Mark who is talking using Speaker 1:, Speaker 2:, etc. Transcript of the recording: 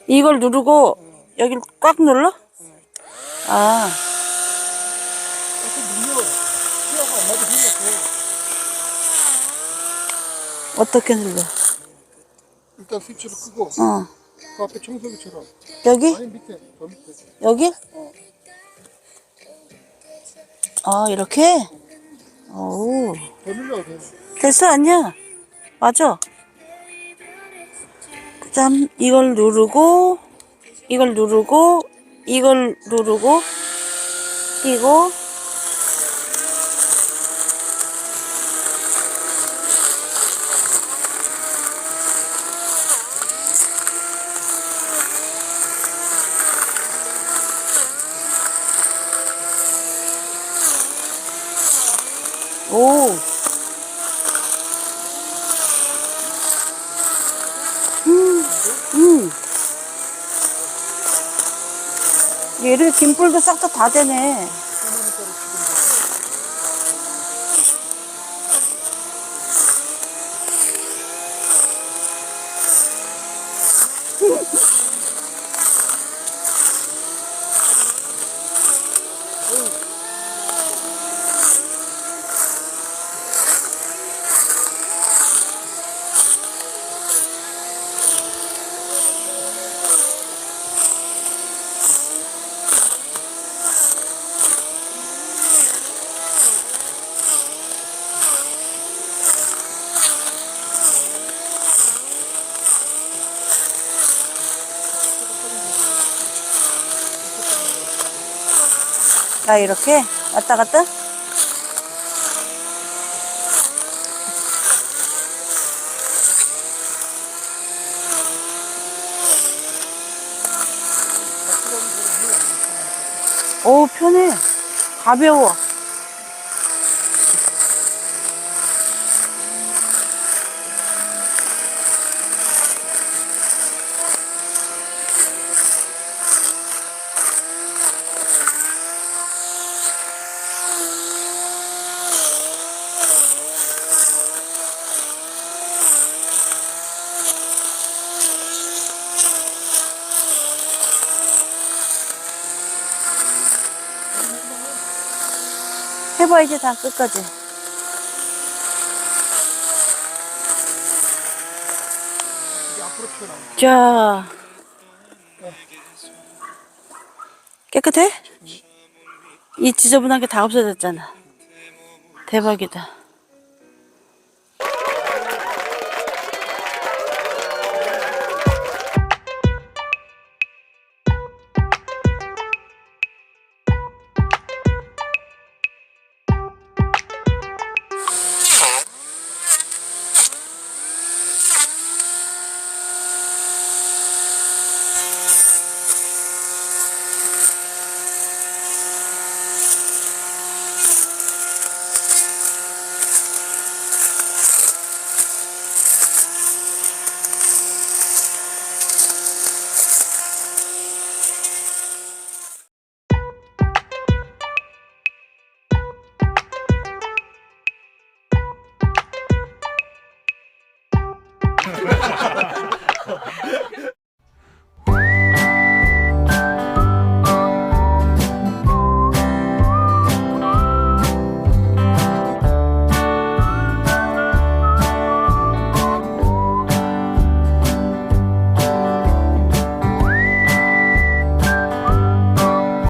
Speaker 1: 이걸 누르고 여기를 꽉 눌러? 아, 어떻게 눌러?
Speaker 2: 일단 스위치를 끄고 그 앞에 청소기처럼
Speaker 1: 여기?
Speaker 2: 아니 밑에 저 밑에
Speaker 1: 여기? 아, 이렇게? 오,
Speaker 2: 더 눌러도 돼.
Speaker 1: 됐어, 아니야? 맞아. 그 다음, 이걸 누르고, 이걸 누르고, 이걸 누르고, 끼고, 오, 음. 얘를 김불도 싹 다 되네. 나 이렇게 왔다 갔다? 오, 편해. 가벼워. 해봐, 이제 다 끝까지.
Speaker 2: 이게 앞으로 튀어나와.
Speaker 1: 자, 깨끗해? 이 지저분한 게 다 없어졌잖아. 대박이다.